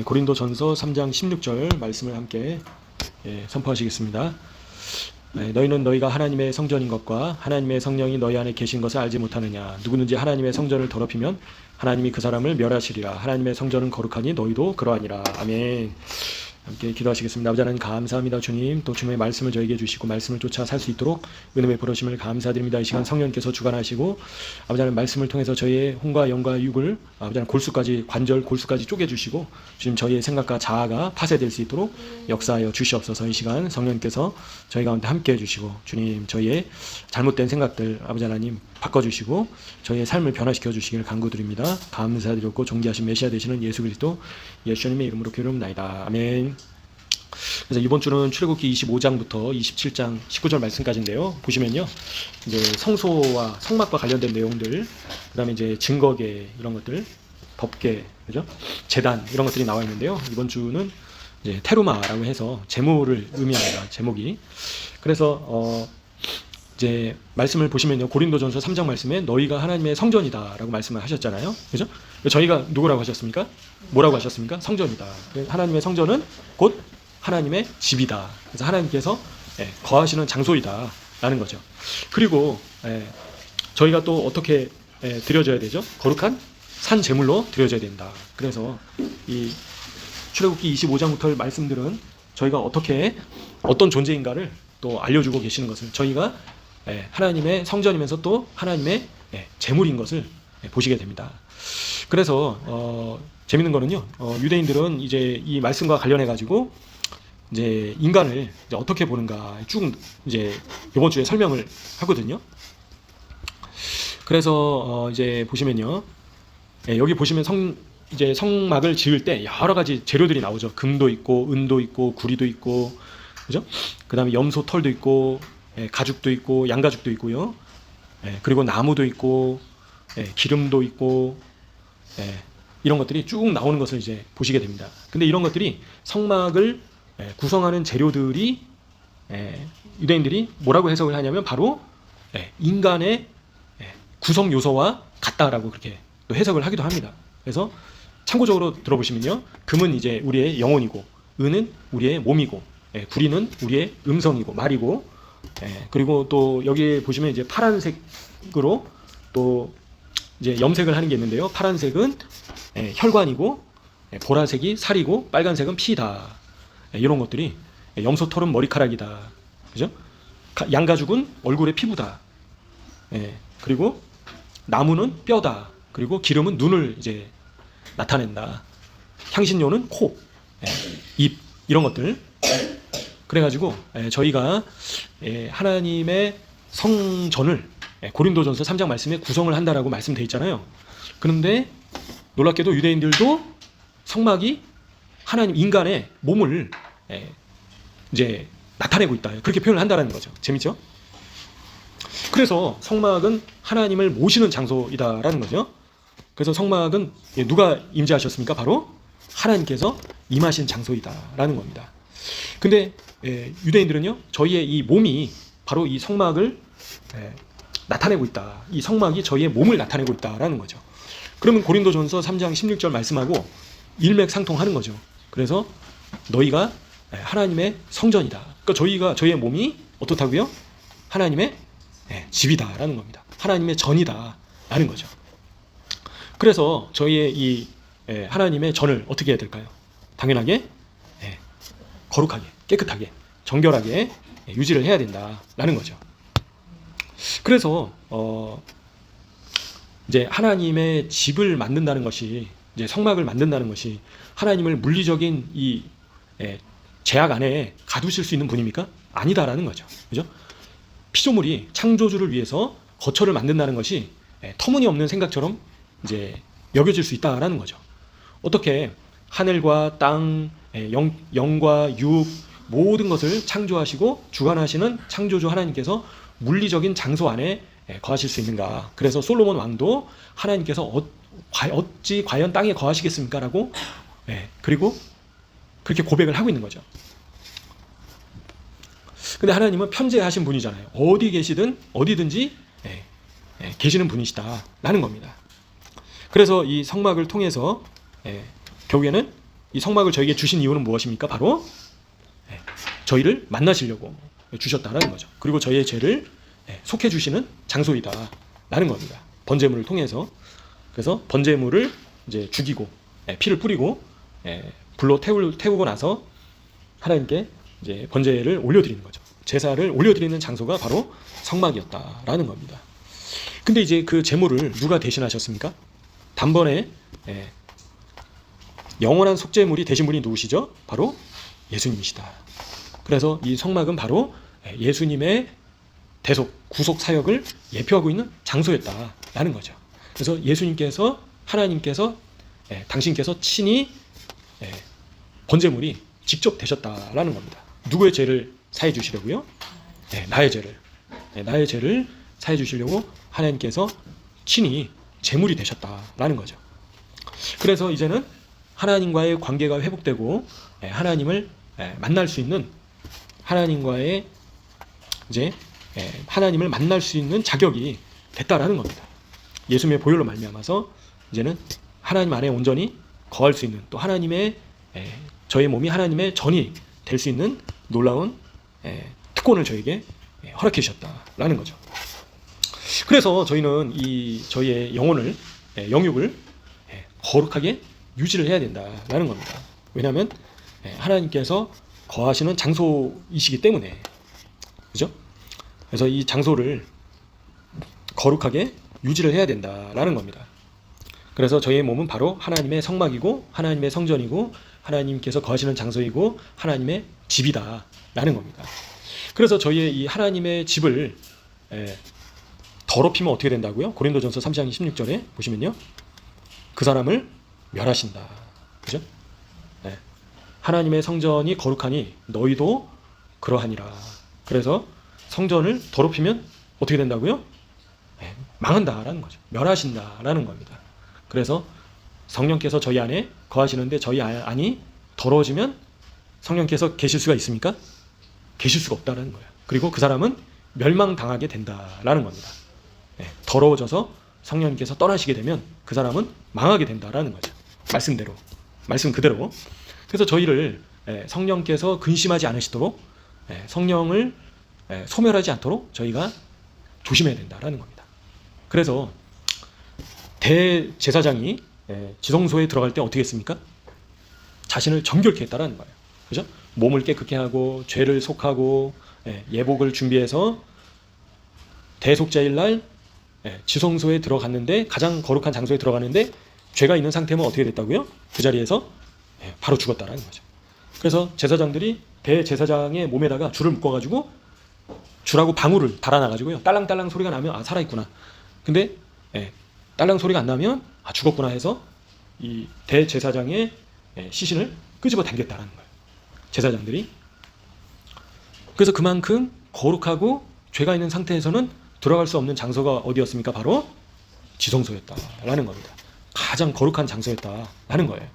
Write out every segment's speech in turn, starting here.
고린도전서 3장 16절 말씀을 함께 선포하시겠습니다. 너희는 너희가 하나님의 성전인 것과 하나님의 성령이 너희 안에 계신 것을 알지 못하느냐. 누구든지 하나님의 성전을 더럽히면 하나님이 그 사람을 멸하시리라. 하나님의 성전은 거룩하니 너희도 그러하니라. 아멘. 함께 기도하시겠습니다. 아버지 하나님 감사합니다. 주님, 또 주님의 말씀을 저에게 주시고 말씀을 쫓아 살 수 있도록 은혜의 부르심을 감사드립니다. 이 시간 성령께서 주관하시고 아버지 하나님 말씀을 통해서 저희의 혼과 영과 육을 아버지 하나님 골수까지, 관절 골수까지 쪼개주시고 주님 저희의 생각과 자아가 파쇄될 수 있도록 역사하여 주시옵소서. 이 시간 성령께서 저희 가운데 함께 해주시고 주님 저희의 잘못된 생각들 아버지 하나님 바꿔주시고 저희의 삶을 변화시켜 주시기를 간구드립니다. 감사드렸고 존귀하신 메시아 되시는 예수 그리스도 예수님의 이름으로 기도합니다. 아멘. 그래서 이번 주는 출애굽기 25장부터 27장 19절 말씀까지인데요. 보시면요, 이제 성소와 성막과 관련된 내용들, 그다음에 이제 증거계 이런 것들, 법계, 그죠? 제단 이런 것들이 나와 있는데요. 이번 주는 이제 테루마라고 해서 제물을 의미합니다. 제목이. 그래서 이제 말씀을 보시면요, 고린도전서 3장 말씀에 너희가 하나님의 성전이다라고 말씀을 하셨잖아요. 그죠? 저희가 누구라고 하셨습니까? 뭐라고 하셨습니까? 성전이다. 하나님의 성전은 곧 하나님의 집이다. 그래서 하나님께서 거하시는 장소이다 라는 거죠. 그리고 저희가 또 어떻게 드려져야 되죠? 거룩한 산 제물로 드려져야 된다. 그래서 이 출애굽기 25장부터의 말씀들은 저희가 어떤 존재인가를 또 알려주고 계시는 것을, 저희가 하나님의 성전이면서 또 하나님의 제물인 것을 보시게 됩니다. 그래서 재밌는 거는요, 유대인들은 이제 이 말씀과 관련해 가지고 이제 인간을 이제 어떻게 보는가 쭉 이제 이번 주에 설명을 하거든요. 그래서 이제 보시면요, 여기 보시면 이제 성막을 지을 때 여러 가지 재료들이 나오죠. 금도 있고 은도 있고 구리도 있고, 그죠? 그다음에 염소 털도 있고, 가죽도 있고, 양가죽도 있고요. 그리고 나무도 있고, 기름도 있고, 이런 것들이 쭉 나오는 것을 이제 보시게 됩니다. 근데 이런 것들이 성막을 구성하는 재료들이 유대인들이 뭐라고 해석을 하냐면 바로 인간의 구성 요소와 같다라고 그렇게 또 해석을 하기도 합니다. 그래서 참고적으로 들어보시면요, 금은 이제 우리의 영혼이고, 은은 우리의 몸이고, 구리는 우리의 음성이고 말이고, 그리고 또 여기 보시면 이제 파란색으로 또 이제 염색을 하는 게 있는데요. 파란색은 혈관이고, 보라색이 살이고, 빨간색은 피다. 이런 것들이, 염소털은 머리카락이다. 그죠? 양가죽은 얼굴의 피부다. 그리고 나무는 뼈다. 그리고 기름은 눈을 이제 나타낸다. 향신료는 코, 입, 이런 것들. 그래가지고 저희가 하나님의 성전을 고린도전서 3장 말씀에 구성을 한다라고 말씀되어 있잖아요. 그런데 놀랍게도 유대인들도 성막이 하나님 인간의 몸을 이제 나타내고 있다, 그렇게 표현을 한다는 거죠. 재밌죠? 그래서 성막은 하나님을 모시는 장소이다라는 거죠. 그래서 성막은 누가 임재하셨습니까? 바로 하나님께서 임하신 장소이다라는 겁니다. 근데 유대인들은요, 저희의 이 몸이 바로 이 성막을 나타내고 있다. 이 성막이 저희의 몸을 나타내고 있다라는 거죠. 그러면 고린도전서 3장 16절 말씀하고 일맥상통하는 거죠. 그래서 너희가 하나님의 성전이다. 그러니까 저희의 몸이 어떻다고요? 하나님의 집이다라는 겁니다. 하나님의 전이다라는 거죠. 그래서 저희의 이 하나님의 전을 어떻게 해야 될까요? 당연하게 거룩하게, 깨끗하게, 정결하게 유지를 해야 된다라는 거죠. 그래서 이제 하나님의 집을 만든다는 것이, 이제 성막을 만든다는 것이 하나님을 물리적인 이 제약 안에 가두실 수 있는 분입니까? 아니다라는 거죠. 그죠? 피조물이 창조주를 위해서 거처를 만든다는 것이 터무니없는 생각처럼 이제 여겨질 수 있다라는 거죠. 어떻게 하늘과 땅, 영과 육, 모든 것을 창조하시고 주관하시는 창조주 하나님께서 물리적인 장소 안에 거하실 수 있는가? 그래서 솔로몬 왕도 하나님께서 어찌 과연 땅에 거하시겠습니까? 라고 그리고 그렇게 고백을 하고 있는 거죠. 근데 하나님은 편재하신 분이잖아요. 어디 계시든 어디든지 계시는 분이시다 라는 겁니다. 그래서 이 성막을 통해서 결국에는 이 성막을 저에게 주신 이유는 무엇입니까? 바로 저희를 만나시려고 주셨다라는 거죠. 그리고 저희의 죄를 속해 주시는 장소이다라는 겁니다. 번제물을 통해서. 그래서 번제물을 이제 죽이고 피를 뿌리고 불로 태우고 나서 하나님께 이제 번제를 올려드리는 거죠. 제사를 올려드리는 장소가 바로 성막이었다라는 겁니다. 근데 이제 그 제물을 누가 대신하셨습니까? 단번에 영원한 속죄물이 되신 분이 누구시죠? 바로 예수님이시다. 그래서 이 성막은 바로 예수님의 대속, 구속 사역을 예표하고 있는 장소였다라는 거죠. 그래서 예수님께서, 하나님께서, 당신께서 친히 번제물이 직접 되셨다라는 겁니다. 누구의 죄를 사해 주시려고요? 나의 죄를 사해 주시려고 하나님께서 친히 제물이 되셨다라는 거죠. 그래서 이제는 하나님과의 관계가 회복되고 하나님을 만날 수 있는, 하나님과의 이제 하나님을 만날 수 있는 자격이 됐다라는 겁니다. 예수님의 보혈로 말미암아서 이제는 하나님 안에 온전히 거할 수 있는, 또 하나님의 저의 몸이 하나님의 전이 될 수 있는 놀라운 특권을 저에게 허락해 주셨다라는 거죠. 그래서 저희는 이 저희의 영혼을, 영육을 거룩하게 유지를 해야 된다라는 겁니다. 왜냐하면 하나님께서 거하시는 장소이시기 때문에, 그죠? 그래서 이 장소를 거룩하게 유지를 해야 된다라는 겁니다. 그래서 저희의 몸은 바로 하나님의 성막이고 하나님의 성전이고 하나님께서 거하시는 장소이고 하나님의 집이다라는 겁니다. 그래서 저희의 이 하나님의 집을 더럽히면 어떻게 된다고요? 고린도전서 3장 16절에 보시면요, 그 사람을 멸하신다. 그죠? 하나님의 성전이 거룩하니 너희도 그러하니라. 그래서 성전을 더럽히면 어떻게 된다고요? 망한다라는 거죠. 멸하신다라는 겁니다. 그래서 성령께서 저희 안에 거하시는데 저희 안이 더러워지면 성령께서 계실 수가 있습니까? 계실 수가 없다는 거예요. 그리고 그 사람은 멸망당하게 된다라는 겁니다. 더러워져서 성령님께서 떠나시게 되면 그 사람은 망하게 된다라는 거죠. 말씀 그대로. 그래서 저희를 성령께서 근심하지 않으시도록, 성령을 소멸하지 않도록 저희가 조심해야 된다라는 겁니다. 그래서 대제사장이 지성소에 들어갈 때 어떻게 했습니까? 자신을 정결케 했다라는 거예요. 그죠? 몸을 깨끗게 하고 죄를 속하고 예복을 준비해서 대속죄일 날 지성소에 들어갔는데, 가장 거룩한 장소에 들어갔는데 죄가 있는 상태면 어떻게 됐다고요? 그 자리에서 바로 죽었다라는 거죠. 그래서 제사장들이 대제사장의 몸에다가 줄을 묶어가지고, 줄하고 방울을 달아놔가지고요, 딸랑딸랑 소리가 나면 살아있구나. 근데 딸랑 소리가 안 나면 죽었구나 해서 이 대제사장의 시신을 끄집어 당겼다라는 거예요, 제사장들이. 그래서 그만큼 거룩하고 죄가 있는 상태에서는 들어갈 수 없는 장소가 어디였습니까? 바로 지성소였다라는 겁니다. 가장 거룩한 장소였다라는 거예요.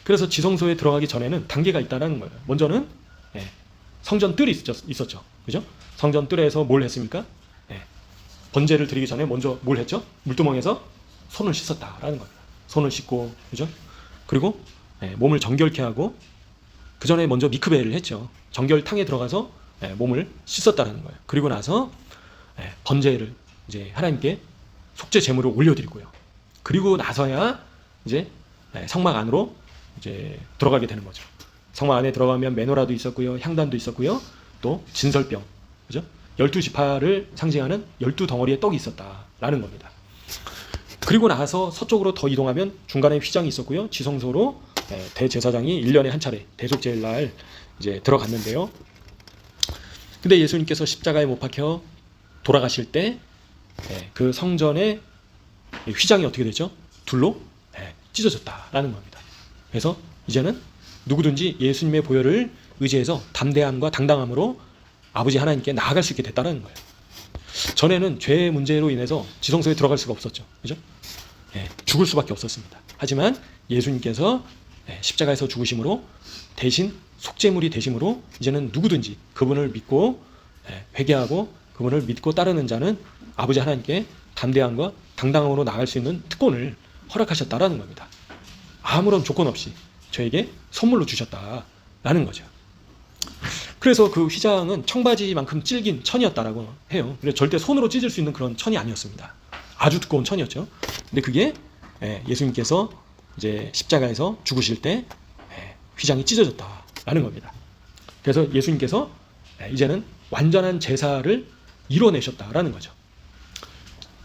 그래서 지성소에 들어가기 전에는 단계가 있다라는 거예요. 먼저는 성전 뜰이 있었죠. 그죠? 성전 뜰에서 뭘 했습니까? 번제를 드리기 전에 먼저 뭘 했죠? 물두멍에서 손을 씻었다라는 겁니다. 손을 씻고, 그죠? 그리고 몸을 정결케 하고, 그 전에 먼저 미크베를 했죠. 정결탕에 들어가서 몸을 씻었다라는 거예요. 그리고 나서 번제를 이제 하나님께 속죄 제물을 올려드리고요. 그리고 나서야 이제 성막 안으로 이제 들어가게 되는 거죠. 성막 안에 들어가면 메노라도 있었고요, 향단도 있었고요, 또 진설병, 그죠? 12지파를 상징하는 12덩어리의 떡이 있었다라는 겁니다. 그리고 나서 서쪽으로 더 이동하면 중간에 휘장이 있었고요, 지성소로 대제사장이 1년에 한 차례 대속죄일 날 이제 들어갔는데요. 근데 예수님께서 십자가에 못 박혀 돌아가실 때 그 성전의 휘장이 어떻게 되죠? 둘로 찢어졌다라는 겁니다. 그래서 이제는 누구든지 예수님의 보혈을 의지해서 담대함과 당당함으로 아버지 하나님께 나아갈 수 있게 됐다는 거예요. 전에는 죄의 문제로 인해서 지성소에 들어갈 수가 없었죠. 그죠? 죽을 수밖에 없었습니다. 하지만 예수님께서 십자가에서 죽으심으로 대신 속죄물이 되심으로 이제는 누구든지 그분을 믿고 회개하고 그분을 믿고 따르는 자는 아버지 하나님께 담대함과 당당함으로 나아갈 수 있는 특권을 허락하셨다라는 겁니다. 아무런 조건 없이 저에게 선물로 주셨다라는 거죠. 그래서 그 휘장은 청바지만큼 질긴 천이었다라고 해요. 그래서 절대 손으로 찢을 수 있는 그런 천이 아니었습니다. 아주 두꺼운 천이었죠. 근데 그게 예수님께서 이제 십자가에서 죽으실 때 휘장이 찢어졌다라는 겁니다. 그래서 예수님께서 이제는 완전한 제사를 이뤄내셨다라는 거죠.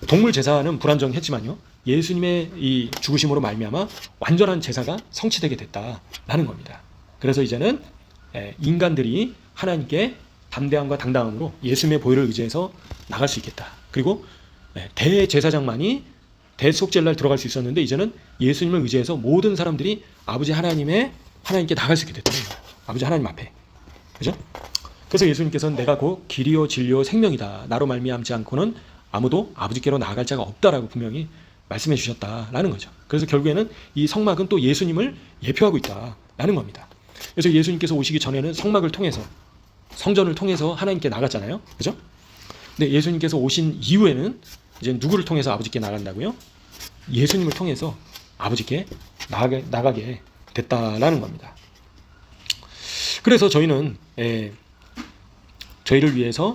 동물 제사는 불완전했지만요, 예수님의 이 죽으심으로 말미암아 완전한 제사가 성취되게 됐다라는 겁니다. 그래서 이제는 인간들이 하나님께 담대함과 당당함으로 예수님의 보혈을 의지해서 나갈 수 있겠다. 그리고 대제사장만이 대속죄날 들어갈 수 있었는데 이제는 예수님을 의지해서 모든 사람들이 아버지 하나님께 나갈 수 있게 됐다는 거예요. 아버지 하나님 앞에. 그죠? 그래서 예수님께서는 내가 곧 길이요 진리요 생명이다. 나로 말미암지 않고는 아무도 아버지께로 나아갈 자가 없다라고 분명히 말씀해 주셨다라는 거죠. 그래서 결국에는 이 성막은 또 예수님을 예표하고 있다라는 겁니다. 그래서 예수님께서 오시기 전에는 성막을 통해서, 성전을 통해서 하나님께 나갔잖아요. 그죠? 근데 예수님께서 오신 이후에는 이제 누구를 통해서 아버지께 나간다고요? 예수님을 통해서 아버지께 나가게 됐다라는 겁니다. 그래서 저희는 저희를 위해서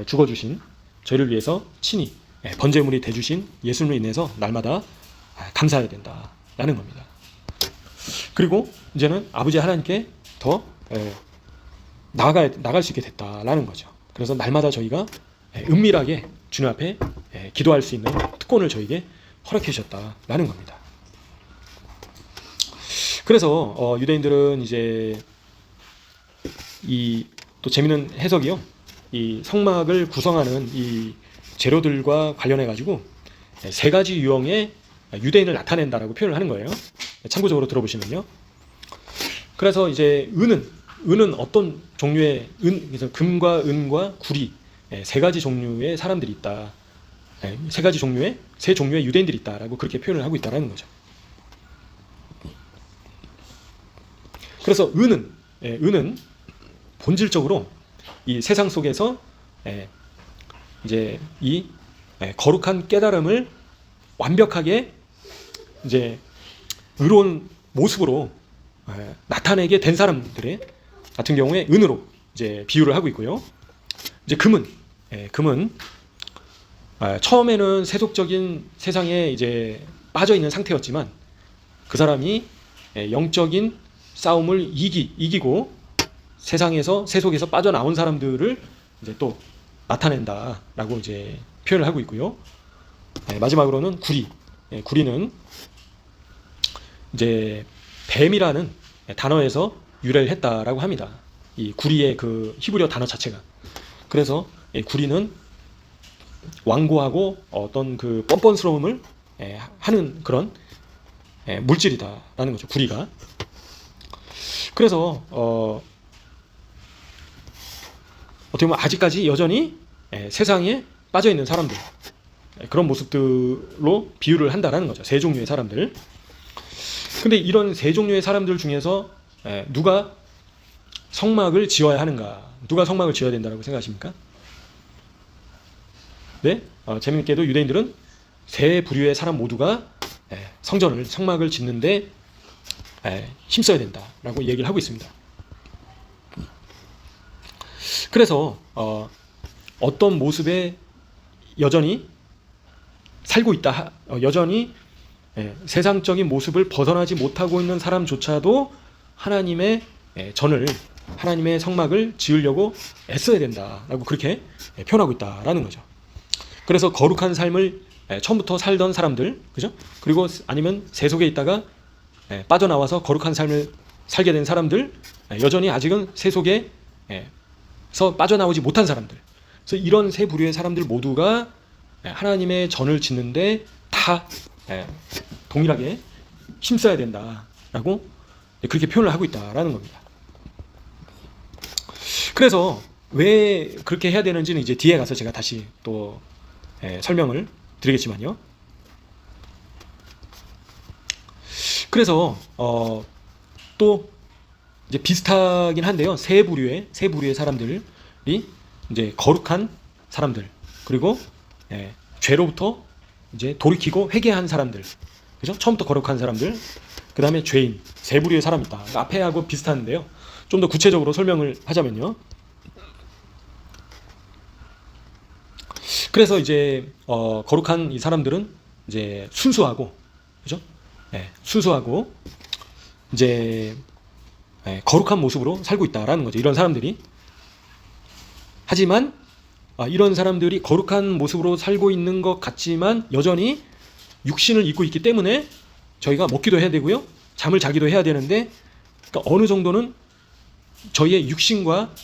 죽어주신, 저희를 위해서 친히 번제물이 돼주신 예수님으로 인해서 날마다 감사해야 된다라는 겁니다. 그리고 이제는 아버지 하나님께 더 나갈 수 있게 됐다라는 거죠. 그래서 날마다 저희가 은밀하게 주님 앞에 기도할 수 있는 특권을 저에게 허락해 주셨다라는 겁니다. 그래서 유대인들은 이제 이 또 재미있는 해석이요, 이 성막을 구성하는 이 재료들과 관련해 가지고 세 가지 유형의 유대인을 나타낸다라고 표현을 하는 거예요. 참고적으로 들어보시면요. 그래서 이제 은은 어떤 종류의 그래서 금과 은과 구리 세 가지 종류의 사람들이 있다. 세 종류의 유대인들이 있다라고 그렇게 표현을 하고 있다라는 거죠. 그래서 은은 본질적으로 이 세상 속에서 이제 이 거룩한 깨달음을 완벽하게 이제 의로운 모습으로 나타내게 된 사람들의 같은 경우에 은으로 이제 비유를 하고 있고요. 이제 금은 처음에는 세속적인 세상에 이제 빠져 있는 상태였지만 그 사람이 영적인 싸움을 이기고 세상에서 세속에서 빠져나온 사람들을 이제 또 나타낸다라고 이제 표현을 하고 있고요. 마지막으로는 구리는 이제 뱀이라는 단어에서 유래를 했다라고 합니다. 이 구리의 그 히브리어 단어 자체가. 그래서 구리는 완고하고 어떤 그 뻔뻔스러움을 하는 그런 물질이다라는 거죠. 구리가. 그래서 어떻게 보면 아직까지 여전히 세상에 빠져 있는 사람들, 그런 모습들로 비유를 한다라는 거죠. 세 종류의 사람들. 근데 이런 세 종류의 사람들 중에서 누가 성막을 지어야 하는가? 누가 성막을 지어야 된다고 생각하십니까? 네, 재미있게도 유대인들은 세 부류의 사람 모두가 성막을 짓는데 힘써야 된다라고 얘기를 하고 있습니다. 그래서 어떤 모습에 여전히 살고 있다, 여전히 세상적인 모습을 벗어나지 못하고 있는 사람조차도 하나님의 하나님의 성막을 지으려고 애써야 된다라고 그렇게 표현하고 있다라는 거죠. 그래서 거룩한 삶을 처음부터 살던 사람들, 그죠? 그리고 아니면 세속에 있다가 빠져나와서 거룩한 삶을 살게 된 사람들, 여전히 아직은 세속에서 빠져나오지 못한 사람들. 그래서 이런 세 부류의 사람들 모두가 하나님의 전을 짓는데 다 동일하게 힘써야 된다라고 그렇게 표현을 하고 있다라는 겁니다. 그래서 왜 그렇게 해야 되는지는 이제 뒤에 가서 제가 다시 또 설명을 드리겠지만요. 그래서 또 이제 비슷하긴 한데요. 세 부류의 사람들이 이제 거룩한 사람들, 그리고 죄로부터 이제 돌이키고 회개한 사람들, 그죠? 처음부터 거룩한 사람들, 그 다음에 죄인, 세 부류의 사람이 있다. 앞에하고 비슷한데요. 좀 더 구체적으로 설명을 하자면요. 그래서 이제 거룩한 이 사람들은 이제 순수하고, 그죠? 예, 순수하고 이제 거룩한 모습으로 살고 있다라는 거죠. 이런 사람들이. 하지만 이런 사람들이 거룩한 모습으로 살고 있는 것 같지만 여전히 육신을 입고 있기 때문에 저희가 먹기도 해야 되고요, 잠을 자기도 해야 되는데, 그러니까 어느 정도는 저희의 육신과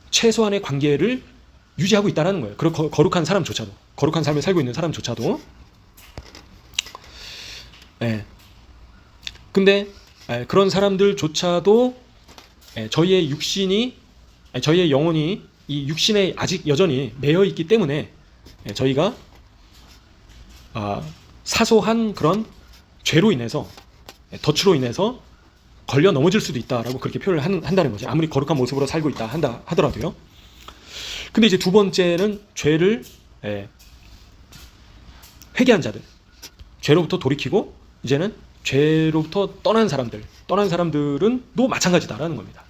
최소한의 관계를 유지하고 있다는 거예요. 거룩한 사람조차도, 거룩한 삶을 살고 있는 사람조차도. 근데 그런 사람들조차도 저희의 육신이, 저희의 영혼이 이 육신에 아직 여전히 매여 있기 때문에 저희가 사소한 그런 죄로 인해서, 덫으로 인해서 걸려 넘어질 수도 있다라고 그렇게 표현을 한다는 거죠. 아무리 거룩한 모습으로 살고 있다 한다 하더라도요. 근데 이제 두 번째는 죄를 회개한 자들, 죄로부터 돌이키고 이제는 죄로부터 떠난 사람들은 또 마찬가지다라는 겁니다.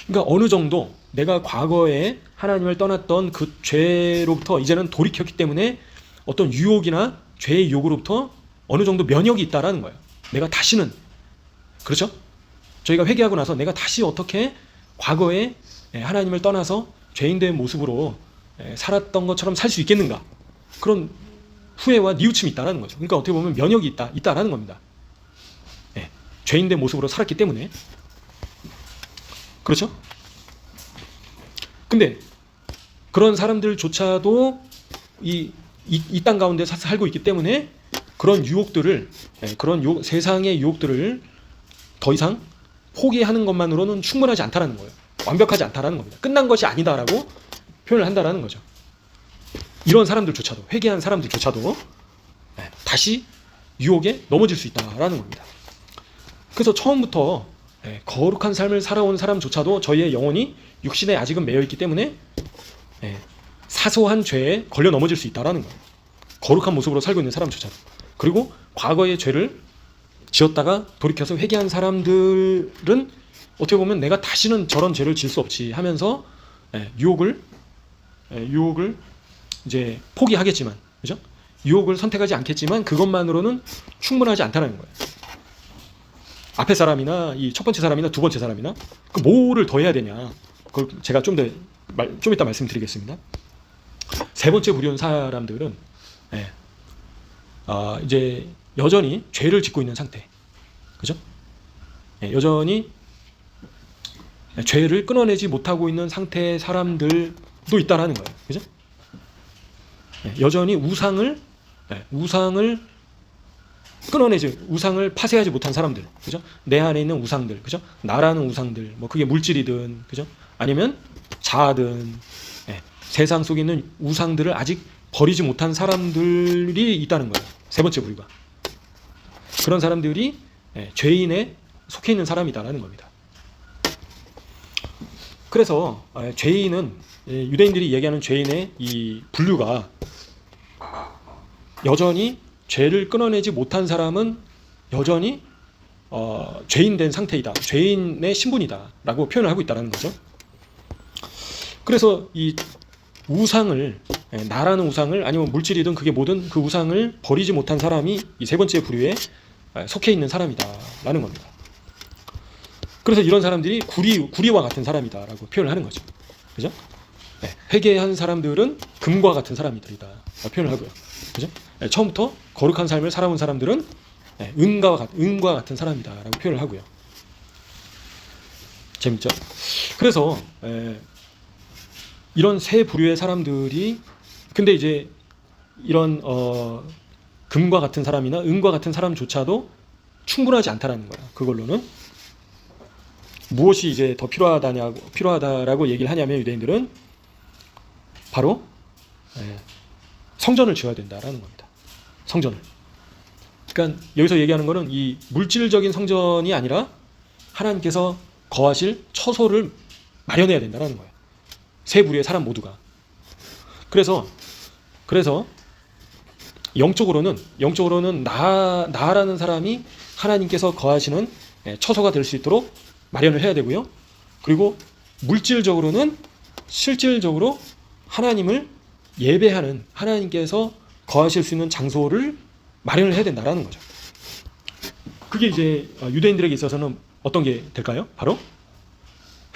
그러니까 어느 정도 내가 과거에 하나님을 떠났던 그 죄로부터 이제는 돌이켰기 때문에 어떤 유혹이나 죄의 유혹으로부터 어느 정도 면역이 있다라는 거예요. 내가 다시는, 그렇죠? 저희가 회개하고 나서 내가 다시 어떻게 과거에 하나님을 떠나서 죄인된 모습으로 살았던 것처럼 살 수 있겠는가? 그런 후회와 뉘우침이 있다라는 거죠. 그러니까 어떻게 보면 면역이 있다라는 겁니다. 죄인된 모습으로 살았기 때문에. 그렇죠? 근데 그런 사람들조차도 이 땅 가운데 살고 있기 때문에 그런 유혹들을, 세상의 유혹들을 더 이상 포기하는 것만으로는 충분하지 않다라는 거예요. 완벽하지 않다라는 겁니다. 끝난 것이 아니다라고 표현을 한다라는 거죠. 이런 사람들조차도, 회개한 사람들조차도 다시 유혹에 넘어질 수 있다라는 겁니다. 그래서 처음부터 거룩한 삶을 살아온 사람조차도 저희의 영혼이 육신에 아직은 매여 있기 때문에 사소한 죄에 걸려 넘어질 수 있다라는 거예요. 거룩한 모습으로 살고 있는 사람조차도. 그리고 과거의 죄를 지었다가 돌이켜서 회개한 사람들은 어떻게 보면 내가 다시는 저런 죄를 지을 수 없지 하면서 유혹을 이제 포기하겠지만, 그죠? 유혹을 선택하지 않겠지만 그것만으로는 충분하지 않다는 거예요. 앞에 사람이나 이 첫 번째 사람이나 두 번째 사람이나 그 뭐를 더 해야 되냐? 그걸 제가 좀 이따 말씀드리겠습니다. 세 번째 부류의 사람들은 이제 여전히 죄를 짓고 있는 상태, 그죠? 여전히 죄를 끊어내지 못하고 있는 상태의 사람들도 있다라는 거예요, 그죠? 여전히 우상을 우상을 파쇄하지 못한 사람들, 그죠? 내 안에 있는 우상들, 그죠? 나라는 우상들, 뭐 그게 물질이든, 그죠? 아니면 자아든, 세상 속에 있는 우상들을 아직 버리지 못한 사람들이 있다는 거예요. 세 번째 부류가. 그런 사람들이 죄인에 속해 있는 사람이다라는 겁니다. 그래서 죄인은, 유대인들이 얘기하는 죄인의 이 분류가, 여전히 죄를 끊어내지 못한 사람은 여전히 죄인된 상태이다, 죄인의 신분이다 라고 표현을 하고 있다는 거죠. 그래서 이 우상을, 나라는 우상을, 아니면 물질이든 그게 뭐든 그 우상을 버리지 못한 사람이 이 세 번째 부류에 속해 있는 사람이다 라는 겁니다. 그래서 이런 사람들이 구리와 같은 사람이다 라고 표현을 하는 거죠, 그죠? 회개한 사람들은 금과 같은 사람들이다 표현을 하고요, 그죠? 처음부터 거룩한 삶을 살아온 사람들은 은과 같은 사람이다 라고 표현을 하고요. 재밌죠? 그래서 이런 세 부류의 사람들이, 근데 이제 이런 금과 같은 사람이나 은과 같은 사람조차도 충분하지 않다라는 거예요. 그걸로는 무엇이 이제 더 필요하다라고 얘기를 하냐면, 유대인들은 바로 성전을 지어야 된다라는 겁니다. 성전을. 그러니까 여기서 얘기하는 거는 이 물질적인 성전이 아니라 하나님께서 거하실 처소를 마련해야 된다라는 거예요. 세 부류의 사람 모두가. 그래서 영적으로는 나라는 사람이 하나님께서 거하시는 처소가 될 수 있도록 마련을 해야 되고요. 그리고 물질적으로는 실질적으로 하나님을 예배하는, 하나님께서 거하실 수 있는 장소를 마련을 해야 된다라는 거죠. 그게 이제 유대인들에게 있어서는 어떤 게 될까요? 바로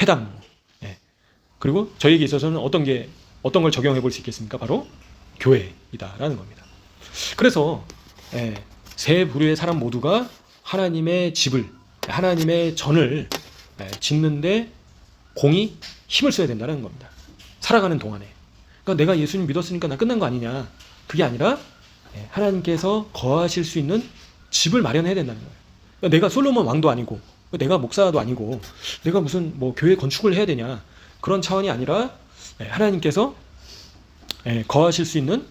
회당. 그리고 저희에게 있어서는 어떤 걸 적용해 볼 수 있겠습니까? 바로 교회이다라는 겁니다. 그래서 세 부류의 사람 모두가 하나님의 집을, 하나님의 전을 짓는데 공이 힘을 써야 된다는 겁니다. 살아가는 동안에. 그러니까 내가 예수님 믿었으니까 나 끝난 거 아니냐. 그게 아니라 하나님께서 거하실 수 있는 집을 마련해야 된다는 거예요. 그러니까 내가 솔로몬 왕도 아니고, 내가 목사도 아니고, 내가 무슨 뭐 교회 건축을 해야 되냐. 그런 차원이 아니라 하나님께서 거하실 수 있는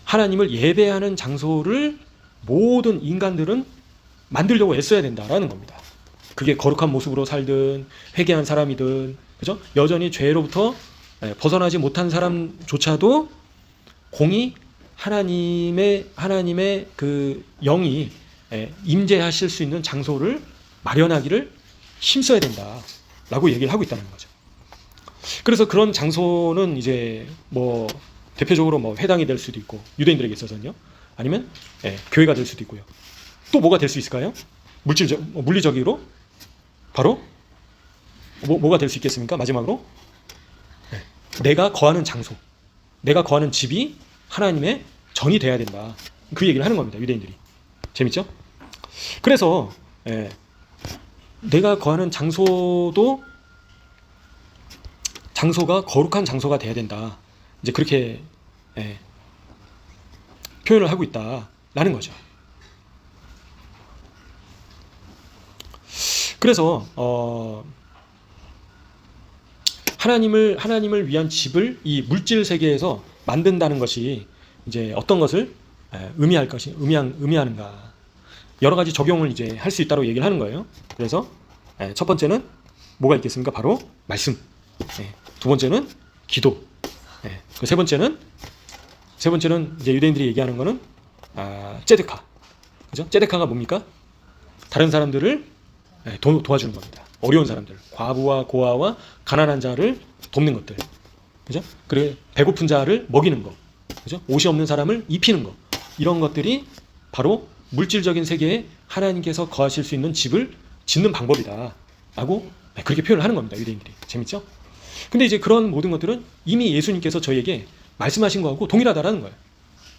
하나님을 예배하는 장소를 모든 인간들은 만들려고 애써야 된다라는 겁니다. 그게 거룩한 모습으로 살든 회개한 사람이든, 그죠? 여전히 죄로부터 벗어나지 못한 사람조차도 공이 하나님의 그 영이 임재하실 수 있는 장소를 마련하기를 힘써야 된다라고 얘기를 하고 있다는 거죠. 그래서 그런 장소는 이제 뭐 대표적으로 뭐 회당이 될 수도 있고, 유대인들에게 있어서는요. 아니면 교회가 될 수도 있고요. 또 뭐가 될 수 있을까요? 물리적으로 바로 뭐가 될 수 있겠습니까? 마지막으로 내가 거하는 장소, 내가 거하는 집이 하나님의 전이 돼야 된다. 그 얘기를 하는 겁니다. 유대인들이. 재밌죠? 그래서 내가 거하는 장소가 거룩한 장소가 돼야 된다. 이제 그렇게 표현을 하고 있다라는 거죠. 그래서 하나님을 위한 집을 이 물질 세계에서 만든다는 것이 이제 어떤 것을 의미하는가, 여러 가지 적용을 이제 할 수 있다고 얘기를 하는 거예요. 그래서 첫 번째는 뭐가 있겠습니까? 바로 말씀. 두 번째는 기도. 세 번째는 이제 유대인들이 얘기하는 거는 ጼ데카. 그죠? ጼ데카가 뭡니까? 다른 사람들을 도와주는 겁니다. 어려운 사람들, 과부와 고아와 가난한 자를 돕는 것들, 그죠? 그리고 배고픈 자를 먹이는 거, 그죠? 옷이 없는 사람을 입히는 거, 이런 것들이 바로 물질적인 세계에 하나님께서 거하실 수 있는 집을 짓는 방법이다라고 그렇게 표현을 하는 겁니다. 유대인들이. 재밌죠? 근데 이제 그런 모든 것들은 이미 예수님께서 저희에게 말씀하신 거하고 동일하다라는 거예요.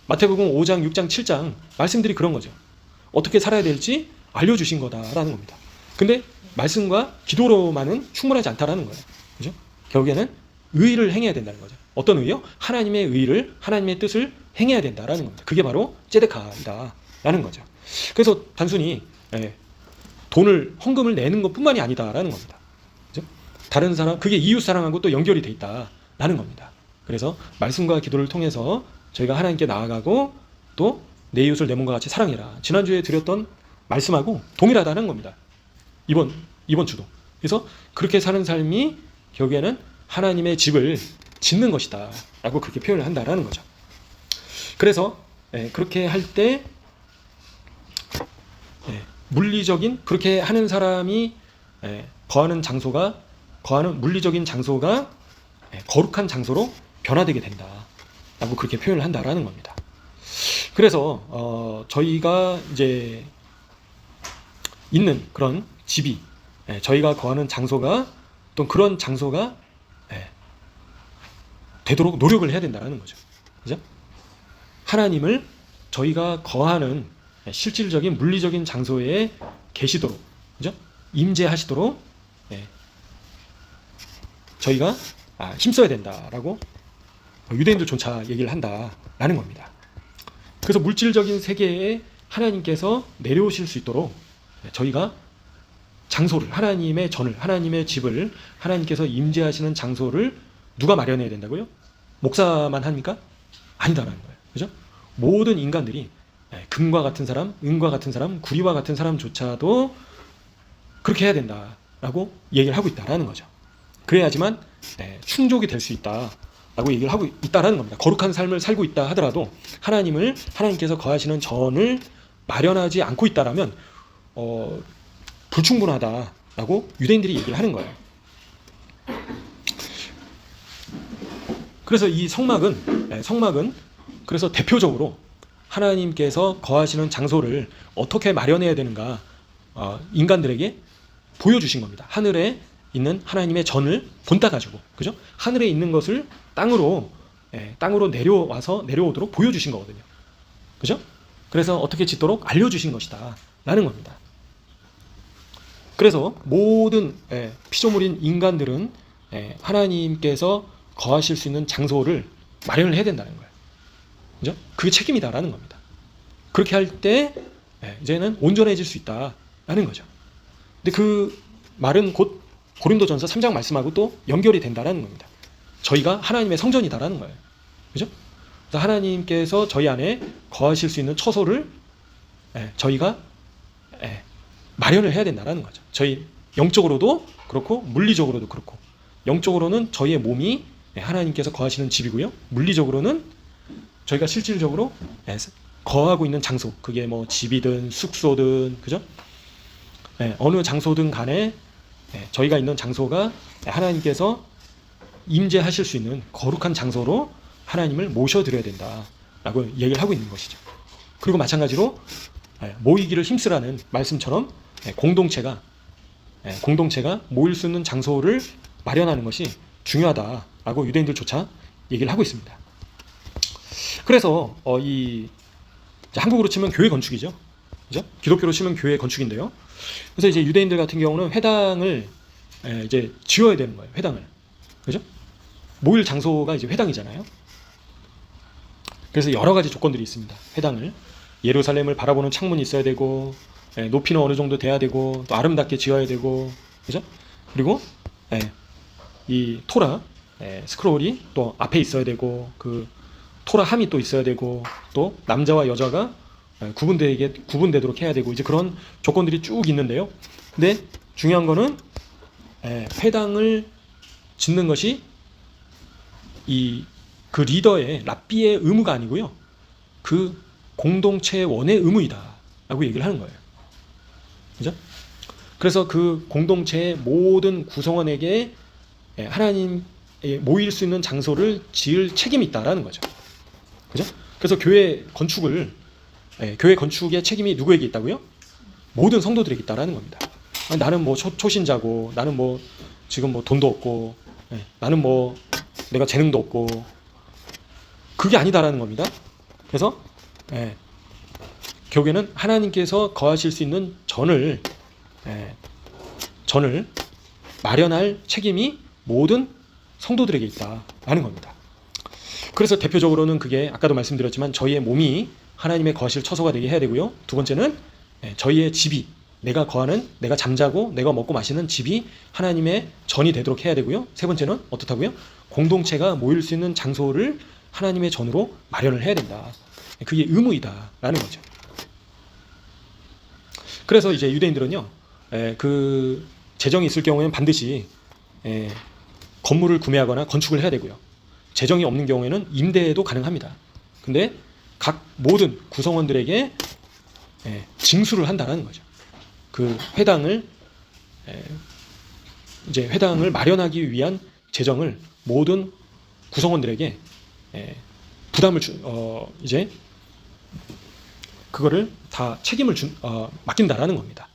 마태복음 5장, 6장, 7장 말씀들이 그런 거죠. 어떻게 살아야 될지 알려주신 거다라는 겁니다. 근데 말씀과 기도로만은 충분하지 않다라는 거예요. 그죠? 결국에는 의를 행해야 된다는 거죠. 어떤 의요? 하나님의 의를, 하나님의 뜻을 행해야 된다라는 겁니다. 그게 바로 ጼ데카이다라는 거죠. 그래서 단순히 헌금을 내는 것뿐만이 아니다라는 겁니다. 그죠? 다른 사람, 그게 이웃 사랑하고 또 연결이 돼 있다라는 겁니다. 그래서 말씀과 기도를 통해서 저희가 하나님께 나아가고 또 내 이웃을 내 몸과 같이 사랑해라. 지난주에 드렸던 말씀하고 동일하다는 겁니다. 이번 주도. 그래서 그렇게 사는 삶이 결국에는 하나님의 집을 짓는 것이다 라고 그렇게 표현을 한다라는 거죠. 그래서 그렇게 할 때 물리적인, 그렇게 하는 사람이 거하는 물리적인 장소가 거룩한 장소로 변화되게 된다 라고 그렇게 표현을 한다라는 겁니다. 그래서 저희가 이제 있는 그런 집이, 저희가 거하는 장소가, 또 그런 장소가 되도록 노력을 해야 된다는 거죠. 그죠? 하나님을 저희가 거하는 실질적인 물리적인 장소에 계시도록, 그죠? 임재하시도록 저희가 힘써야 된다라고 유대인들조차 얘기를 한다라는 겁니다. 그래서 물질적인 세계에 하나님께서 내려오실 수 있도록 저희가 장소를, 하나님의 전을, 하나님의 집을, 하나님께서 임재하시는 장소를 누가 마련해야 된다고요? 목사만 합니까? 아니다라는 거예요. 그죠? 모든 인간들이 금과 같은 사람, 은과 같은 사람, 구리와 같은 사람조차도 그렇게 해야 된다라고 얘기를 하고 있다라는 거죠. 그래야지만 충족이 될 수 있다라고 얘기를 하고 있다라는 겁니다. 거룩한 삶을 살고 있다 하더라도 하나님께서 거하시는 전을 마련하지 않고 있다라면 불충분하다라고 유대인들이 얘기를 하는 거예요. 그래서 이 성막은 그래서 대표적으로 하나님께서 거하시는 장소를 어떻게 마련해야 되는가 인간들에게 보여주신 겁니다. 하늘에 있는 하나님의 전을 본따 가지고, 그죠? 하늘에 있는 것을 땅으로 내려오도록 보여주신 거거든요. 그죠? 그래서 어떻게 짓도록 알려주신 것이다 라는 겁니다. 그래서 모든 피조물인 인간들은 하나님께서 거하실 수 있는 장소를 마련을 해야 된다는 거예요. 그죠? 그게 책임이다라는 겁니다. 그렇게 할 때 이제는 온전해질 수 있다라는 거죠. 근데 그 말은 곧 고린도전서 3장 말씀하고 또 연결이 된다라는 겁니다. 저희가 하나님의 성전이다라는 거예요. 그죠? 그래서 하나님께서 저희 안에 거하실 수 있는 처소를 저희가 마련을 해야 된다라는 거죠. 저희 영적으로도 그렇고 물리적으로도 그렇고, 영적으로는 저희의 몸이 하나님께서 거하시는 집이고요. 물리적으로는 저희가 실질적으로 거하고 있는 장소, 그게 뭐 집이든 숙소든, 그죠? 어느 장소든 간에 저희가 있는 장소가 하나님께서 임재하실 수 있는 거룩한 장소로 하나님을 모셔드려야 된다라고 얘기를 하고 있는 것이죠. 그리고 마찬가지로 모이기를 힘쓰라는 말씀처럼 공동체가 모일 수 있는 장소를 마련하는 것이 중요하다라고 유대인들조차 얘기를 하고 있습니다. 그래서 한국으로 치면 교회 건축이죠. 그죠? 기독교로 치면 교회 건축인데요. 그래서 이제 유대인들 같은 경우는 회당을 이제 지어야 되는 거예요. 회당을. 그죠? 모일 장소가 이제 회당이잖아요. 그래서 여러 가지 조건들이 있습니다. 회당을. 예루살렘을 바라보는 창문이 있어야 되고, 높이는 어느 정도 돼야 되고, 또 아름답게 지어야 되고, 그죠? 그리고 이 토라 스크롤이 또 앞에 있어야 되고, 그 토라 함이 또 있어야 되고, 또 남자와 여자가 구분되도록 해야 되고, 이제 그런 조건들이 쭉 있는데요. 근데 중요한 거는 회당을 짓는 것이 그 리더의 랍비의 의무가 아니고요, 그 공동체의 원의 의무이다라고 얘기를 하는 거예요. 그죠? 그래서 그 공동체의 모든 구성원에게 하나님 모일 수 있는 장소를 지을 책임이 있다라는 거죠. 그죠? 그래서 교회 건축의 책임이 누구에게 있다고요? 모든 성도들에게 있다라는 겁니다. 나는 뭐 초신자고, 나는 뭐 지금 뭐 돈도 없고, 나는 뭐 내가 재능도 없고, 그게 아니다라는 겁니다. 그래서 결국에는 하나님께서 거하실 수 있는 전을 마련할 책임이 모든 성도들에게 있다라는 겁니다. 그래서 대표적으로는 그게 아까도 말씀드렸지만 저희의 몸이 하나님의 거하실 처소가 되게 해야 되고요. 두 번째는 저희의 집이, 내가 거하는, 내가 잠자고 내가 먹고 마시는 집이 하나님의 전이 되도록 해야 되고요. 세 번째는 어떻다고요? 공동체가 모일 수 있는 장소를 하나님의 전으로 마련을 해야 된다. 그게 의무이다라는 거죠. 그래서 이제 유대인들은요, 그 재정이 있을 경우에는 반드시 건물을 구매하거나 건축을 해야 되고요. 재정이 없는 경우에는 임대도 가능합니다. 근데 각 모든 구성원들에게 징수를 한다는 거죠. 그 회당을 마련하기 위한 재정을 모든 구성원들에게 부담을 이제 그거를 다 책임을 맡긴다라는 겁니다.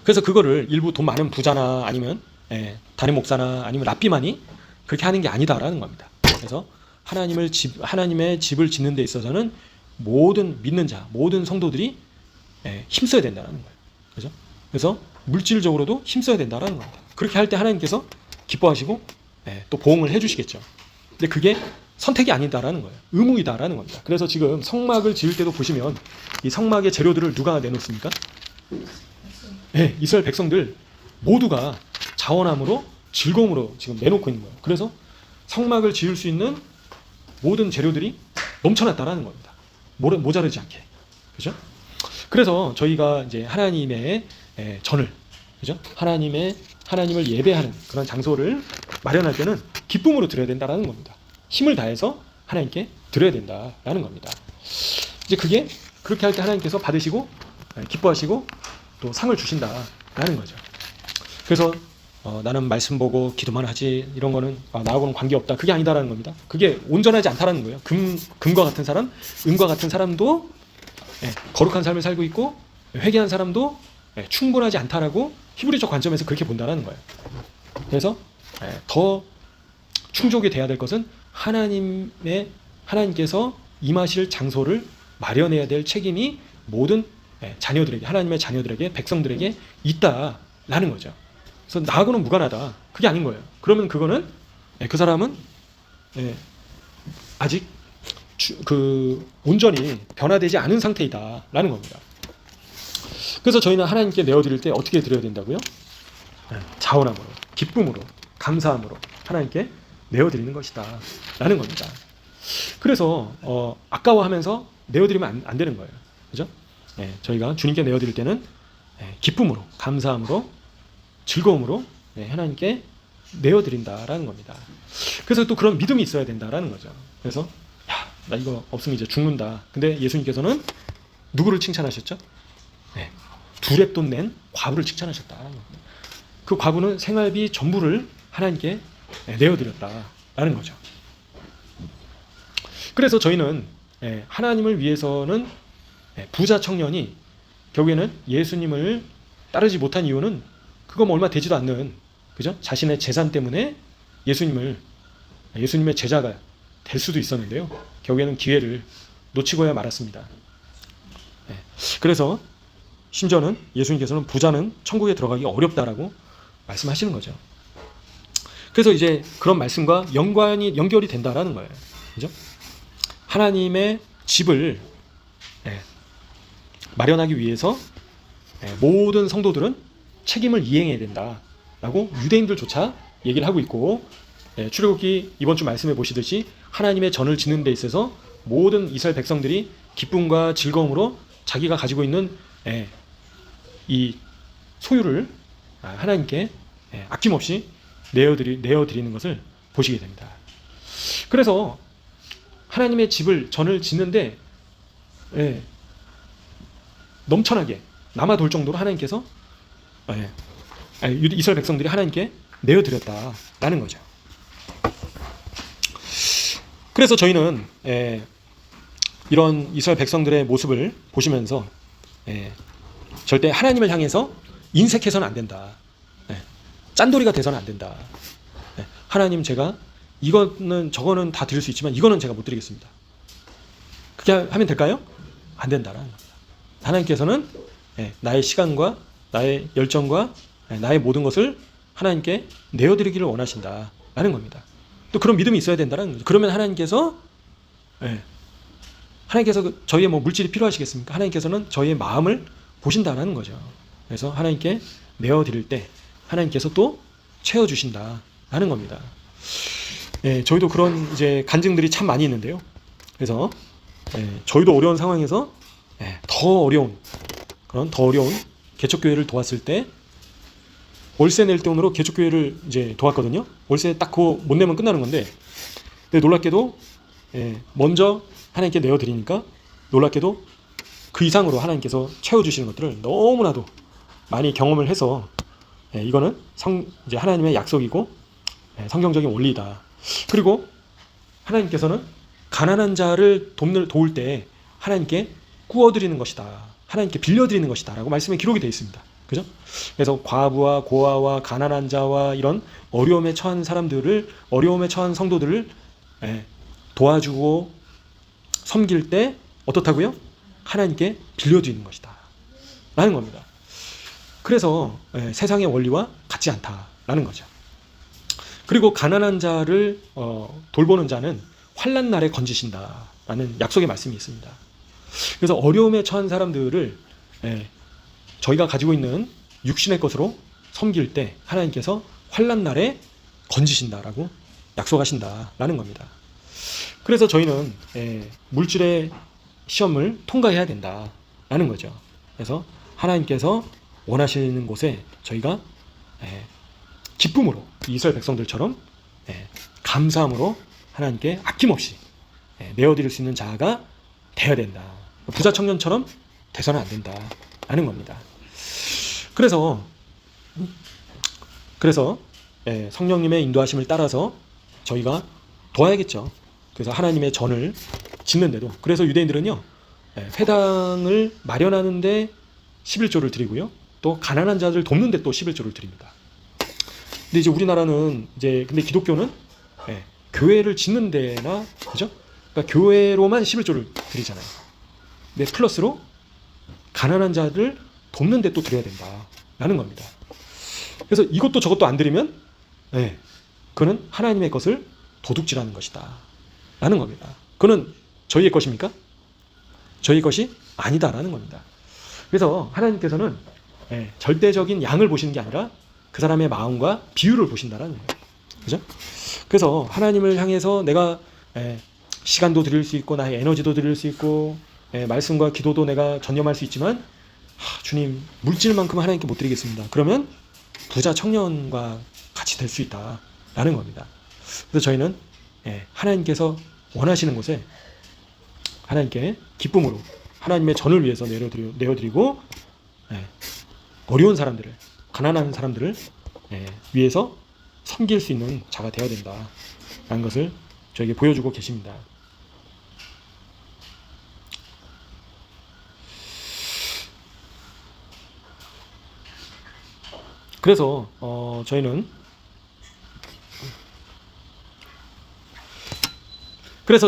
그래서 그거를 일부 돈 많은 부자나 아니면 담임 목사나 아니면 랍비만이 그렇게 하는 게 아니다라는 겁니다. 그래서 하나님의 집을 짓는 데 있어서는 모든 믿는 자, 모든 성도들이 힘써야 된다는 거예요. 그죠? 그래서 물질적으로도 힘써야 된다는 겁니다. 그렇게 할 때 하나님께서 기뻐하시고 또 보응을 해주시겠죠. 근데 그게 선택이 아니다라는 거예요. 의무이다라는 겁니다. 그래서 지금 성막을 지을 때도 보시면 이 성막의 재료들을 누가 내놓습니까? 이스라엘 백성들 모두가 자원함으로 즐거움으로 지금 내놓고 있는 거예요. 그래서 성막을 지을 수 있는 모든 재료들이 넘쳐났다라는 겁니다. 모자르지 않게. 그죠? 그래서 저희가 이제 하나님의 전을, 그죠? 하나님을 예배하는 그런 장소를 마련할 때는 기쁨으로 드려야 된다라는 겁니다. 힘을 다해서 하나님께 드려야 된다라는 겁니다. 이제 그게 그렇게 할 때 하나님께서 받으시고 기뻐하시고 또 상을 주신다라는 거죠. 그래서 나는 말씀 보고 기도만 하지 이런 거는 나하고는 관계없다. 그게 아니다라는 겁니다. 그게 온전하지 않다라는 거예요. 금과 같은 사람, 은과 같은 사람도 거룩한 삶을 살고 있고 회개한 사람도 충분하지 않다라고 히브리적 관점에서 그렇게 본다라는 거예요. 그래서 더 충족이 돼야 될 것은 하나님께서 임하실 장소를 마련해야 될 책임이 모든 자녀들에게, 하나님의 자녀들에게, 백성들에게 있다라는 거죠. 그래서 나하고는 무관하다. 그게 아닌 거예요. 그러면 그거는 그 사람은 아직 온전히 변화되지 않은 상태이다라는 겁니다. 그래서 저희는 하나님께 내어드릴 때 어떻게 드려야 된다고요? 자원함으로, 기쁨으로, 감사함으로 하나님께 내어드리는 것이다 라는 겁니다. 그래서 아까워하면서 내어드리면 안 되는 거예요. 그죠? 저희가 주님께 내어드릴 때는 기쁨으로, 감사함으로, 즐거움으로 하나님께 내어드린다라는 겁니다. 그래서 또 그런 믿음이 있어야 된다라는 거죠. 그래서 나 이거 없으면 이제 죽는다. 근데 예수님께서는 누구를 칭찬하셨죠? 두렙돈 낸 과부를 칭찬하셨다. 그 과부는 생활비 전부를 하나님께 내어드렸다라는 거죠. 그래서 저희는 하나님을 위해서는 부자 청년이 결국에는 예수님을 따르지 못한 이유는 그거 뭐 얼마 되지도 않는, 그죠? 자신의 재산 때문에 예수님의 제자가 될 수도 있었는데요. 결국에는 기회를 놓치고야 말았습니다. 그래서 심지어는 예수님께서는 부자는 천국에 들어가기 어렵다라고 말씀하시는 거죠. 그래서 이제 그런 말씀과 연결이 된다라는 거예요. 그죠? 하나님의 집을 마련하기 위해서 모든 성도들은 책임을 이행해야 된다라고 유대인들조차 얘기를 하고 있고, 출애굽기 이번 주 말씀해 보시듯이 하나님의 전을 짓는 데 있어서 모든 이스라엘 백성들이 기쁨과 즐거움으로 자기가 가지고 있는 이 소유를 하나님께 아낌없이 내어드리는 것을 보시게 됩니다. 그래서 하나님의 집을 전을 짓는데 넘쳐나게 남아돌 정도로 하나님께서 이스라엘 백성들이 하나님께 내어드렸다라는 거죠. 그래서 저희는 이런 이스라엘 백성들의 모습을 보시면서 절대 하나님을 향해서 인색해서는 안 된다. 짠돌이가 돼서는 안 된다. 하나님, 제가 이거는 저거는 다 드릴 수 있지만 이거는 제가 못 드리겠습니다. 그렇게 하면 될까요? 안 된다라는 겁니다. 하나님께서는 나의 시간과 나의 열정과 나의 모든 것을 하나님께 내어드리기를 원하신다라는 겁니다. 또 그런 믿음이 있어야 된다는 거죠. 그러면 하나님께서 저희의 물질이 필요하시겠습니까? 하나님께서는 저희의 마음을 보신다라는 거죠. 그래서 하나님께 내어드릴 때 하나님께서 또 채워주신다라는 겁니다. 저희도 그런 이제 간증들이 참 많이 있는데요. 그래서 저희도 어려운 상황에서 더 어려운 개척교회를 도왔을 때 월세 낼 돈으로 개척교회를 이제 도왔거든요. 월세 딱 그거 못 내면 끝나는 건데, 근데 놀랍게도 먼저 하나님께 내어드리니까 놀랍게도 그 이상으로 하나님께서 채워주시는 것들을 너무나도 많이 경험을 해서 이거는 이제 하나님의 약속이고 성경적인 원리다. 그리고 하나님께서는 가난한 자를 도울 때 하나님께 구워드리는 것이다, 하나님께 빌려드리는 것이다 라고 말씀에 기록이 되어 있습니다. 그죠? 그래서 과부와 고아와 가난한 자와 이런 어려움에 처한 사람들을, 어려움에 처한 성도들을 도와주고 섬길 때 어떻다고요? 하나님께 빌려드리는 것이다 라는 겁니다. 그래서 세상의 원리와 같지 않다라는 거죠. 그리고 가난한 자를 돌보는 자는 환난 날에 건지신다라는 약속의 말씀이 있습니다. 그래서 어려움에 처한 사람들을 저희가 가지고 있는 육신의 것으로 섬길 때 하나님께서 환난 날에 건지신다라고 약속하신다라는 겁니다. 그래서 저희는 물질의 시험을 통과해야 된다라는 거죠. 그래서 하나님께서 원하시는 곳에 저희가 기쁨으로 이스라엘 백성들처럼 감사함으로 하나님께 아낌없이 내어드릴 수 있는 자가 되어야 된다 부자 청년처럼 돼서는 안 된다라는 겁니다. 그래서 성령님의 인도하심을 따라서 저희가 도와야겠죠. 그래서 하나님의 전을 짓는데도, 그래서 유대인들은요, 회당을 마련하는데 11조를 드리고요, 또 가난한 자들 돕는데 또 11조를 드립니다. 근데 이제 우리나라는 근데 기독교는 교회를 짓는 데나, 그죠? 그러니까 교회로만 11조를 드리잖아요. 근데 플러스로 가난한 자들 돕는 데 또 드려야 된다라는 겁니다. 그래서 이것도 저것도 안 드리면 그는 하나님의 것을 도둑질하는 것이다 라는 겁니다. 그는 저희의 것입니까? 저희 것이 아니다라는 겁니다. 그래서 하나님께서는 절대적인 양을 보시는 게 아니라 그 사람의 마음과 비율을 보신다라는 거예요. 그죠? 그래서 하나님을 향해서 내가 시간도 드릴 수 있고 나의 에너지도 드릴 수 있고 말씀과 기도도 내가 전념할 수 있지만 주님, 물질만큼 하나님께 못 드리겠습니다. 그러면 부자 청년과 같이 될 수 있다라는 겁니다. 그래서 저희는 하나님께서 원하시는 곳에 하나님께 기쁨으로 하나님의 전을 위해서 내어드리고 어려운 사람들을, 가난한 사람들을 위해서 섬길 수 있는 자가 되어야 된다라는 것을 저에게 보여주고 계십니다. 그래서 저희는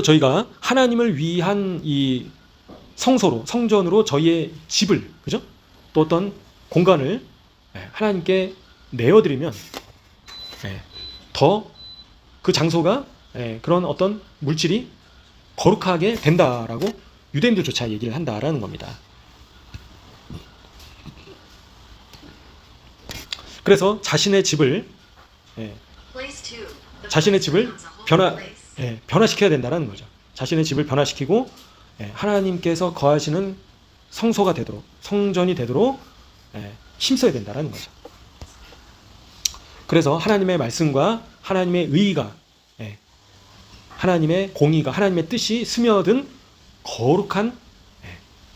저희가 하나님을 위한 이 성전으로 저희의 집을, 그죠? 또 어떤 공간을 하나님께 내어드리면 더 그 장소가 그런 어떤 물질이 거룩하게 된다라고 유대인들조차 얘기를 한다라는 겁니다. 그래서 자신의 집을 변화시켜야 된다라는 거죠. 자신의 집을 변화시키고 하나님께서 거하시는 성소가 되도록, 성전이 되도록 힘써야 된다라는 거죠. 그래서 하나님의 말씀과 하나님의 의의가, 하나님의 공의가, 하나님의 뜻이 스며든 거룩한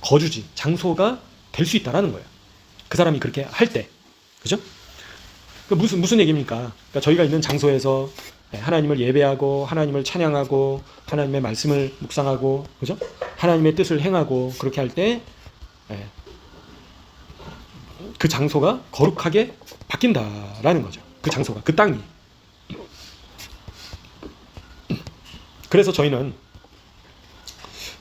거주지, 장소가 될 수 있다라는 거예요. 그 사람이 그렇게 할 때, 그죠? 무슨 얘기입니까? 그러니까 저희가 있는 장소에서 하나님을 예배하고 하나님을 찬양하고 하나님의 말씀을 묵상하고, 그죠? 하나님의 뜻을 행하고 그렇게 할 때 그 장소가 거룩하게 바뀐다라는 거죠. 그 장소가, 그 땅이. 그래서 저희는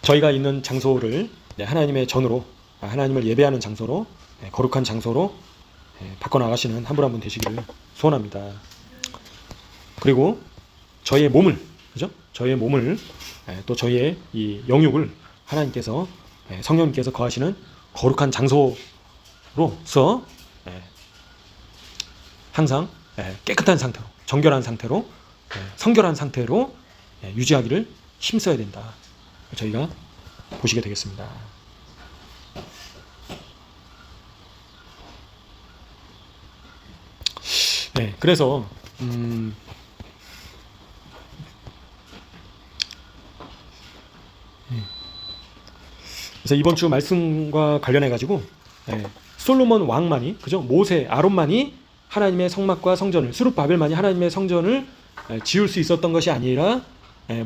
저희가 있는 장소를 하나님의 전으로, 하나님을 예배하는 장소로, 거룩한 장소로 바꿔나가시는 한 분 한 분 되시기를 소원합니다. 그리고 저희의 몸을, 그죠? 저희의 몸을, 또 저희의 이 영육을 하나님께서, 성령님께서 거하시는 거룩한 장소로서 항상 깨끗한 상태로, 정결한 상태로, 성결한 상태로 유지하기를 힘써야 된다. 저희가 보시게 되겠습니다. 그래서 그래서 이번 주 말씀과 관련해 가지고 솔로몬 왕만이, 그죠? 모세, 아론만이 하나님의 성막과 성전을, 스룹바벨만이 하나님의 성전을 지을 수 있었던 것이 아니라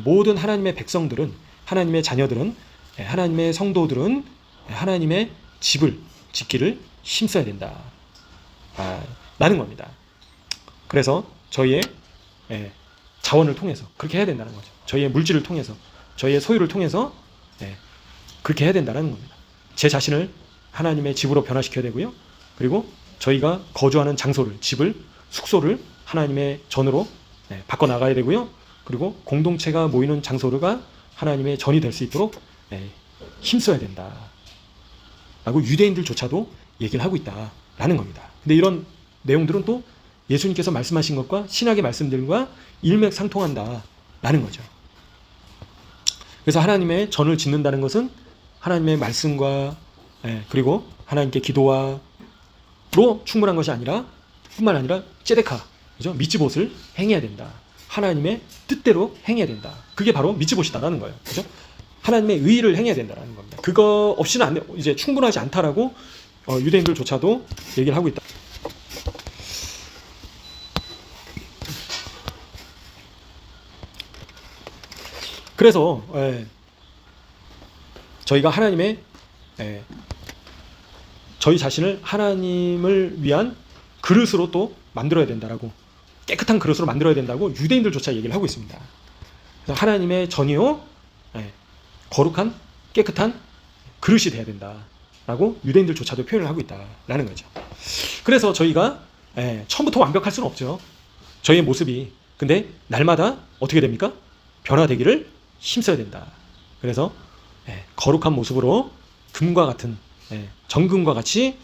모든 하나님의 백성들은, 하나님의 자녀들은, 하나님의 성도들은 하나님의 집을 짓기를 힘써야 된다 라는 겁니다. 그래서 저희의 자원을 통해서 그렇게 해야 된다는 거죠. 저희의 물질을 통해서, 저희의 소유를 통해서 그렇게 해야 된다는 겁니다. 제 자신을 하나님의 집으로 변화시켜야 되고요. 그리고 저희가 거주하는 장소를, 집을, 숙소를 하나님의 전으로 바꿔나가야 되고요. 그리고 공동체가 모이는 장소가 하나님의 전이 될 수 있도록 힘써야 된다 라고 유대인들조차도 얘기를 하고 있다라는 겁니다. 근데 이런 내용들은 또 예수님께서 말씀하신 것과 신약의 말씀들과 일맥상통한다라는 거죠. 그래서 하나님의 전을 짓는다는 것은 하나님의 말씀과 그리고 하나님께 기도와로 충분한 것이 아니라, 뿐만 아니라 째데카, 그죠? 미츠봇을 행해야 된다. 하나님의 뜻대로 행해야 된다. 그게 바로 미츠봇이다라는 거예요. 그죠? 하나님의 의의를 행해야 된다는 겁니다. 그거 없이는 안 돼. 이제 충분하지 않다라고 유대인들조차도 얘기를 하고 있다. 그래서 저희가 하나님의 저희 자신을 하나님을 위한 그릇으로 또 만들어야 된다라고, 깨끗한 그릇으로 만들어야 된다고 유대인들조차 얘기를 하고 있습니다. 그래서 하나님의 전이요 거룩한 깨끗한 그릇이 돼야 된다라고 유대인들조차도 표현을 하고 있다라는 거죠. 그래서 저희가 처음부터 완벽할 수는 없죠. 저희의 모습이. 근데 날마다 어떻게 됩니까? 변화되기를 힘써야 된다. 그래서 거룩한 모습으로 금과 같은 정금과 같이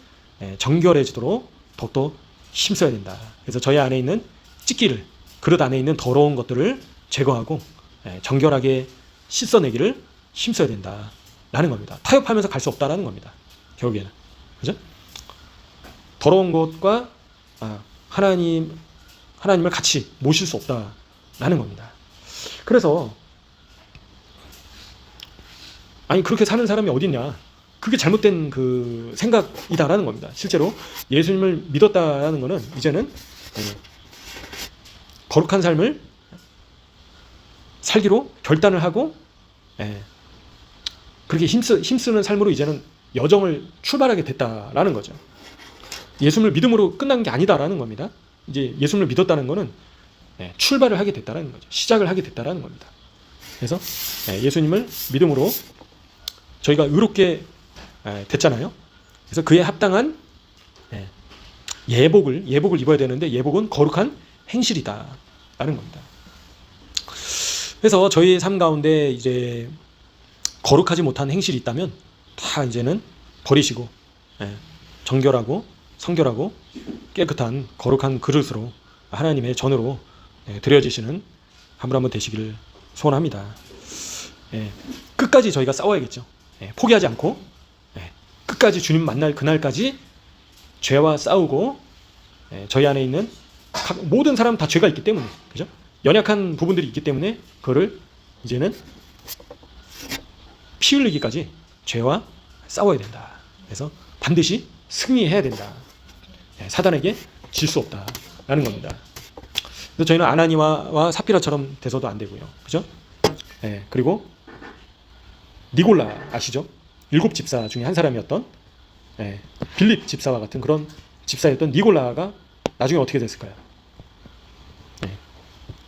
정결해지도록 더욱더 힘써야 된다. 그래서 저희 안에 있는 찢기를, 그릇 안에 있는 더러운 것들을 제거하고 정결하게 씻어내기를 힘써야 된다라는 겁니다. 타협하면서 갈 수 없다라는 겁니다. 결국에는. 그죠? 더러운 것과 하나님을 같이 모실 수 없다라는 겁니다. 그래서 아니 그렇게 사는 사람이 어딨냐? 그게 잘못된 그 생각이다라는 겁니다. 실제로 예수님을 믿었다라는 것은 이제는 거룩한 삶을 살기로 결단을 하고 그렇게 힘쓰는 삶으로 이제는 여정을 출발하게 됐다라는 거죠. 예수님을 믿음으로 끝난 게 아니다라는 겁니다. 이제 예수님을 믿었다는 것은 출발을 하게 됐다라는 거죠. 시작을 하게 됐다라는 겁니다. 그래서 예수님을 믿음으로 저희가 의롭게 됐잖아요. 그래서 그에 합당한 예복을 입어야 되는데 예복은 거룩한 행실이다라는 겁니다. 그래서 저희 삶 가운데 이제 거룩하지 못한 행실이 있다면 다 이제는 버리시고 정결하고 성결하고 깨끗한 거룩한 그릇으로 하나님의 전으로 드려지시는 한 분 한 분 되시기를 소원합니다. 끝까지 저희가 싸워야겠죠. 포기하지 않고 끝까지 주님 만날 그날까지 죄와 싸우고 저희 안에 있는 모든 사람 다 죄가 있기 때문에, 그죠? 연약한 부분들이 있기 때문에 그거를 이제는 피 흘리기까지 죄와 싸워야 된다. 그래서 반드시 승리해야 된다. 사단에게 질 수 없다라는 겁니다. 그래서 저희는 아나니아와 사피라처럼 돼서도 안 되고요, 그죠? 그리고 니골라 아시죠? 7 집사 중에 한 사람이었던 빌립 집사와 같은 그런 집사였던 니골라가 나중에 어떻게 됐을까요?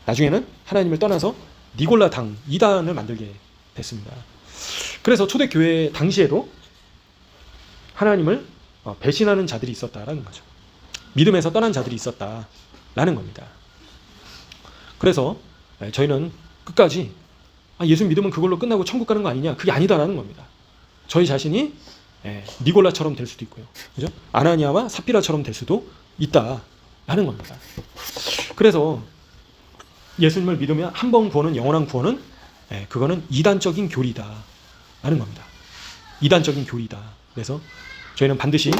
나중에는 하나님을 떠나서 니골라 당 2단을 만들게 됐습니다. 그래서 초대교회 당시에도 하나님을 배신하는 자들이 있었다라는 거죠. 믿음에서 떠난 자들이 있었다라는 겁니다. 그래서 저희는 끝까지 예수 믿으면 그걸로 끝나고 천국 가는 거 아니냐? 그게 아니다라는 겁니다. 저희 자신이 니골라처럼 될 수도 있고요, 그죠? 아나니아와 사피라처럼 될 수도 있다라는 겁니다. 그래서 예수님을 믿으면 한 번 구원은 영원한 구원은 그거는 이단적인 교리다라는 겁니다. 이단적인 교리다. 그래서 저희는 반드시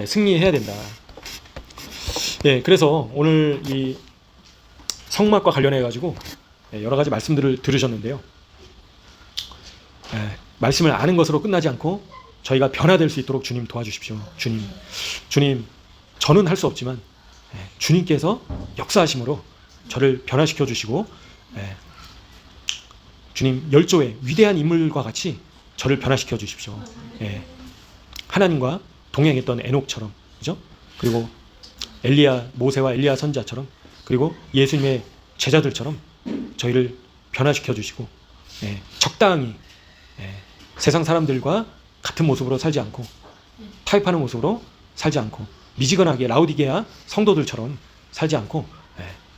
승리해야 된다. 그래서 오늘 이 성막과 관련해 가지고 여러 가지 말씀들을 들으셨는데요. 말씀을 아는 것으로 끝나지 않고 저희가 변화될 수 있도록 주님 도와주십시오. 주님, 저는 할 수 없지만 주님께서 역사하심으로 저를 변화시켜 주시고 주님 열조의 위대한 인물과 같이 저를 변화시켜 주십시오. 하나님과 동행했던 에녹처럼, 그죠? 그리고 모세와 엘리야 선지자처럼, 그리고 예수님의 제자들처럼 저희를 변화시켜 주시고 적당히 세상 사람들과 같은 모습으로 살지 않고 타협하는 모습으로 살지 않고 미지근하게 라우디게아 성도들처럼 살지 않고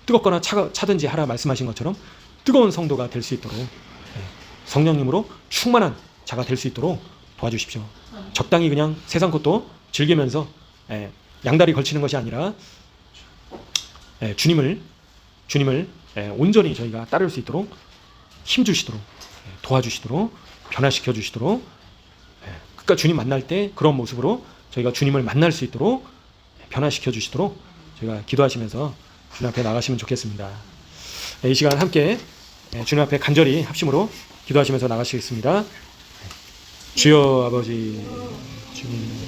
뜨겁거나 차든지 하라 말씀하신 것처럼 뜨거운 성도가 될 수 있도록 성령님으로 충만한 자가 될 수 있도록 도와주십시오. 적당히 그냥 세상 것도 즐기면서 양다리 걸치는 것이 아니라 주님을 온전히 저희가 따를 수 있도록 힘주시도록 도와주시도록 변화시켜 주시도록 끝까지 주님 만날 때 그런 모습으로 저희가 주님을 만날 수 있도록 변화시켜 주시도록 저희가 기도하시면서 주님 앞에 나가시면 좋겠습니다. 이 시간 함께 주님 앞에 간절히 합심으로 기도하시면서 나가시겠습니다. 주여 아버지, 주님.